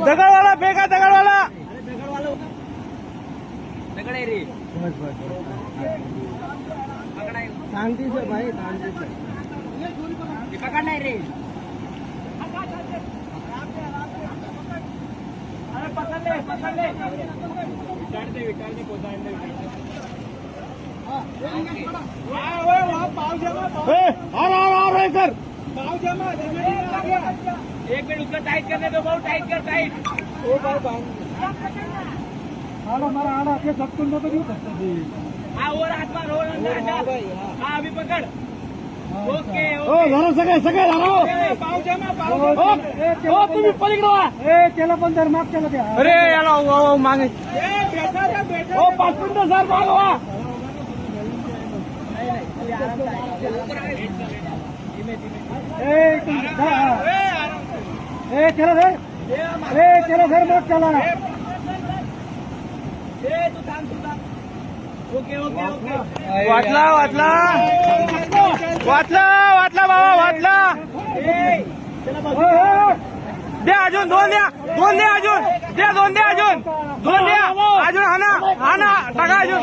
दगडवाला फेका दगडवाला दगड आहे रे शांति से भाई शांति से पकड़ नाही रे पकड़ ले विटाळने पोचायला सर एक मिनट उसका टाइट करने दो बहुत टाइट कर टाइट हमारा आना आपके सब कुछ तो नहीं सकते जी हाँ और हाथ मार और हाँ अभी पकड़ ओके ओ जरा सगळे सगळे पाव जमा तुम्ही पलीकडे वा त्याला पण जर माग केलं द्या अरे याला मागे ओ 5 मिनिटं सर मागवा चला सर चला सर मग चला ओके ओके ओके वाचला वाचला वाचला वाचला बाबा वाचला द्या अजून दोन द्या अजून द्या दोन द्या अजून हाना टाका अजून